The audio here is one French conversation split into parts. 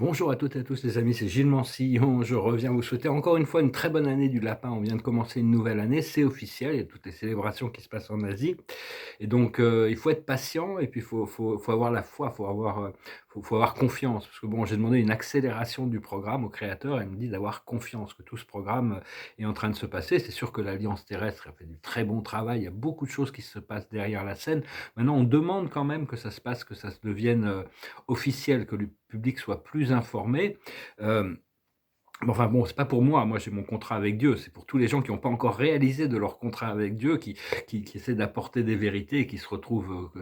Bonjour à toutes et à tous les amis, c'est Gilles Mansillon. Je reviens vous souhaiter encore une fois une très bonne année du lapin. On vient de commencer une nouvelle année, c'est officiel, il y a toutes les célébrations qui se passent en Asie. Et donc, il faut être patient et puis il faut avoir la foi, faut avoir confiance. Parce que bon, j'ai demandé une accélération du programme au créateur et il me dit d'avoir confiance que tout ce programme, est en train de se passer. C'est sûr que l'Alliance terrestre a fait du très bon travail, il y a beaucoup de choses qui se passent derrière la scène. Maintenant, on demande quand même que ça se passe, que ça se devienne, officiel, que le public soit plus informé. Hem, mais enfin bon, c'est pas pour moi. Moi, j'ai mon contrat avec Dieu. C'est pour tous les gens qui n'ont pas encore réalisé de leur contrat avec Dieu, qui essaient d'apporter des vérités et qui se retrouvent,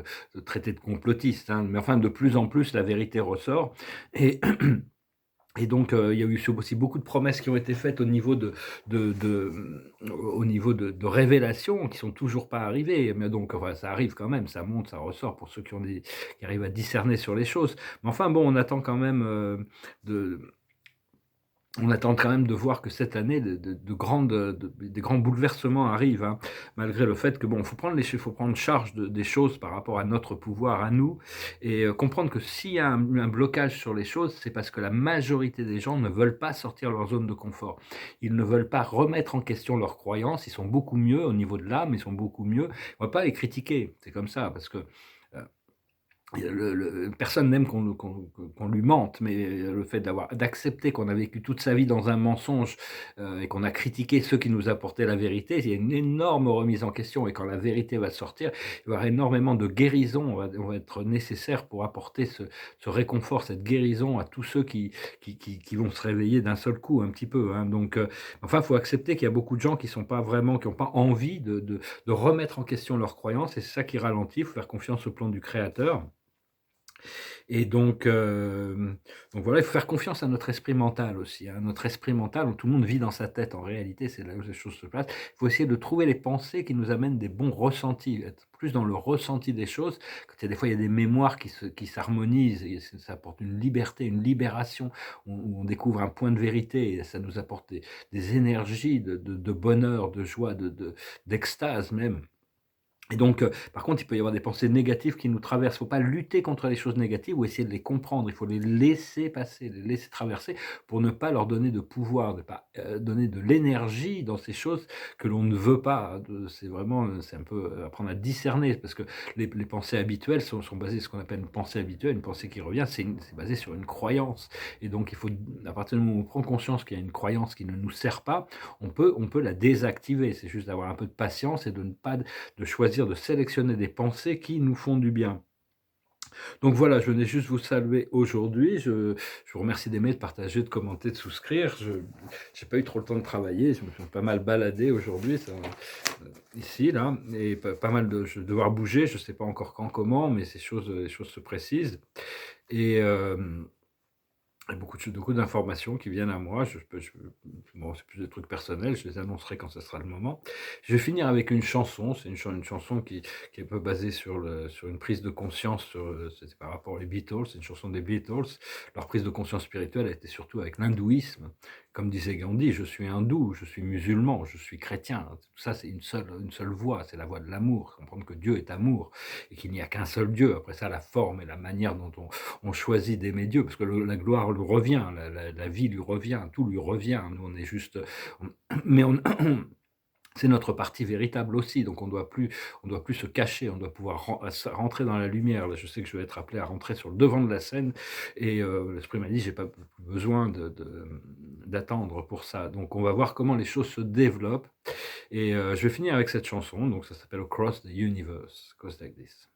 traités de complotistes, hein. Mais enfin, de plus en plus, la vérité ressort et et donc, il y a eu aussi beaucoup de promesses qui ont été faites au niveau au niveau de révélations qui sont toujours pas arrivées. Mais donc enfin, ça arrive quand même, ça monte, ça ressort pour ceux qui arrivent à discerner sur les choses. Mais enfin bon, on attend quand même, de on attend quand même de voir que cette année, des grands bouleversements arrivent, hein, malgré le fait que bon, faut prendre charge des choses par rapport à notre pouvoir à nous et comprendre que s'il y a un blocage sur les choses, c'est parce que la majorité des gens ne veulent pas sortir de leur zone de confort. Ils ne veulent pas remettre en question leurs croyances, ils sont beaucoup mieux au niveau de l'âme, ils sont beaucoup mieux. On va pas les critiquer, c'est comme ça parce que, heu personne n'aime qu'on lui mente, mais le fait d'accepter qu'on a vécu toute sa vie dans un mensonge, et qu'on a critiqué ceux qui nous apportaient la vérité, il y a une énorme remise en question et quand la vérité va sortir, il va y avoir énormément de guérison. On va être nécessaire pour apporter ce réconfort, cette guérison à tous ceux qui vont se réveiller d'un seul coup un petit peu, hein. Donc, enfin, il faut accepter qu'il y a beaucoup de gens qui ont pas envie de remettre en question leurs croyances et c'est ça qui ralentit. Il faut faire confiance au plan du créateur. Et donc voilà, il faut faire confiance à notre esprit mental aussi, hein. Notre esprit mental, où tout le monde vit dans sa tête en réalité, c'est là où les choses se passent. Il faut essayer de trouver les pensées qui nous amènent des bons ressentis, être plus dans le ressenti des choses. Quand il y a des fois, il y a des mémoires qui s'harmonisent et ça apporte une liberté, une libération, où on découvre un point de vérité et ça nous apporte des énergies de bonheur, de joie, d'extase même. Et donc, par contre, il peut y avoir des pensées négatives qui nous traversent. Il ne faut pas lutter contre les choses négatives ou essayer de les comprendre. Il faut les laisser passer, les laisser traverser pour ne pas leur donner de pouvoir, ne pas, donner de l'énergie dans ces choses que l'on ne veut pas, hein. C'est vraiment, c'est un peu, apprendre à discerner parce que les pensées habituelles sont basées ce qu'on appelle une pensée habituelle, une pensée qui revient, c'est basé sur une croyance et donc il faut à partir du moment où on prend conscience qu'il y a une croyance qui ne nous sert pas, on peut la désactiver. C'est juste d'avoir un peu de patience et de ne pas de choisir de sélectionner des pensées qui nous font du bien. Donc voilà, je venais juste vous saluer aujourd'hui. Je vous remercie d'aimer, de partager, de commenter, de souscrire. Je j'ai pas eu trop le temps de travailler, je me suis pas mal baladé aujourd'hui, ici, là et pas mal de je vais devoir bouger, je sais pas encore quand, comment, mais les choses se précisent et beaucoup d'informations qui viennent à moi. Bon, c'est plus des trucs personnels, je les annoncerai quand ce sera le moment. Je vais finir avec une chanson, c'est une chanson qui est un peu basée sur une prise de conscience c'est par rapport aux Beatles, c'est une chanson des Beatles. Leur prise de conscience spirituelle a été surtout avec l'hindouisme. Comme disait Gandhi: «Je suis hindou, je suis musulman, je suis chrétien». Tout ça, c'est une seule voix, c'est la voix de l'amour. Comprendre que Dieu est amour et qu'il n'y a qu'un seul Dieu. Après ça, la forme et la manière dont on choisit d'aimer Dieu, parce que la gloire lui revient, la vie lui revient, tout lui revient. Nous, on est juste, mais c'est notre partie véritable aussi, donc on doit plus se cacher, on doit pouvoir rentrer dans la lumière. Là, je sais que je vais être appelé à rentrer sur le devant de la scène et l'esprit m'a dit: «J'ai pas besoin d'attendre pour ça». Donc on va voir comment les choses se développent et je vais finir avec cette chanson, donc ça s'appelle «Across the Universe», it goes like this.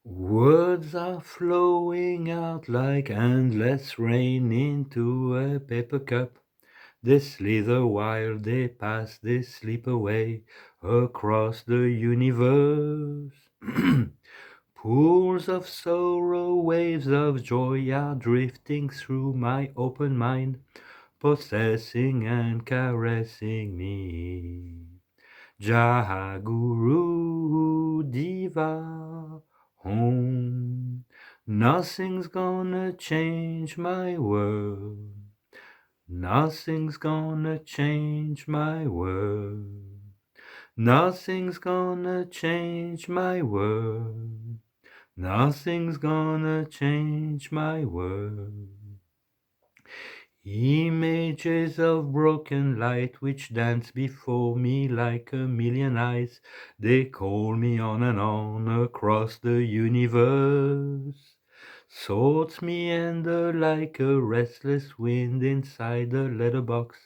Words are flowing out like endless rain into a paper cup. They slither while they pass, they slip away across the universe. Pools of sorrow, waves of joy are drifting through my open mind, possessing and caressing me. Jaguru Diva Home. Nothing's gonna change my world. Nothing's gonna change my world. Nothing's gonna change my world. Nothing's gonna change my world. Images of broken light which dance before me like a million eyes. They call me on and on across the universe. Sorts meander like a restless wind inside a letterbox.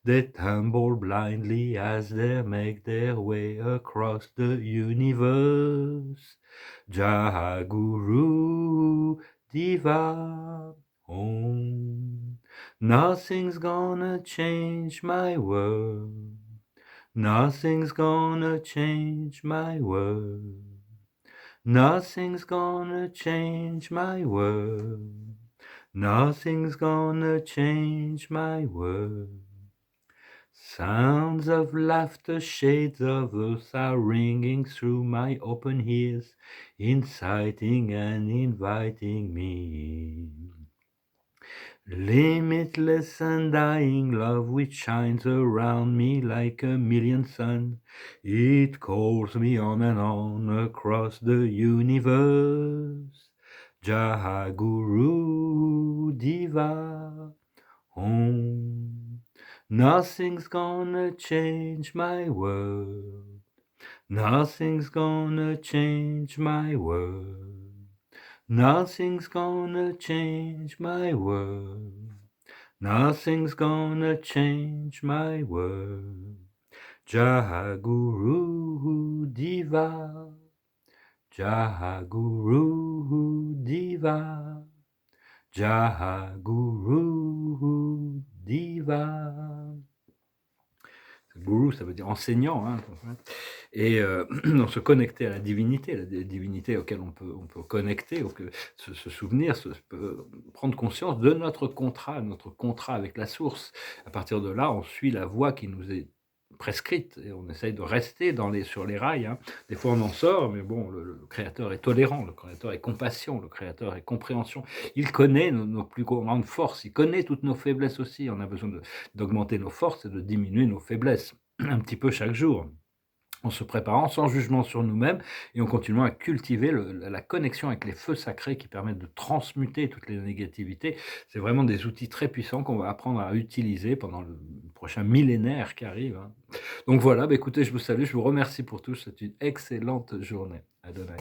They tumble blindly as they make their way across the universe. Jaguru Diva Om. Nothing's gonna change my world. Nothing's gonna change my world. Nothing's gonna change my world. Nothing's gonna change my world. Sounds of laughter, shades of earth are ringing through my open ears, inciting and inviting me in. Limitless undying love which shines around me like a million suns. It calls me on and on across the universe. Jaguru Diva Om. Nothing's gonna change my world. Nothing's gonna change my world. Nothing's gonna change my world. Nothing's gonna change my world. Jaguru Diva. Jaguru Diva. Jaguru Diva. Guru, ça veut dire enseignant, hein, et donc se connecter à la divinité auquel on peut connecter, se souvenir, prendre conscience de notre contrat avec la source. À partir de là, on suit la voie qui nous est prescrite et on essaye de rester sur les rails, hein. Des fois, on en sort, mais bon, le créateur est tolérant, le créateur est compassion, le créateur est compréhension. Il connaît nos plus grandes forces, il connaît toutes nos faiblesses aussi. On a besoin d'augmenter nos forces et de diminuer nos faiblesses, un petit peu chaque jour, en se préparant sans jugement sur nous-mêmes et en continuant à cultiver la connexion avec les feux sacrés qui permettent de transmuter toutes les négativités. C'est vraiment des outils très puissants qu'on va apprendre à utiliser pendant le prochain millénaire qui arrive, hein. Donc voilà, écoutez, je vous salue, je vous remercie pour tout, c'est une excellente journée. Adonai.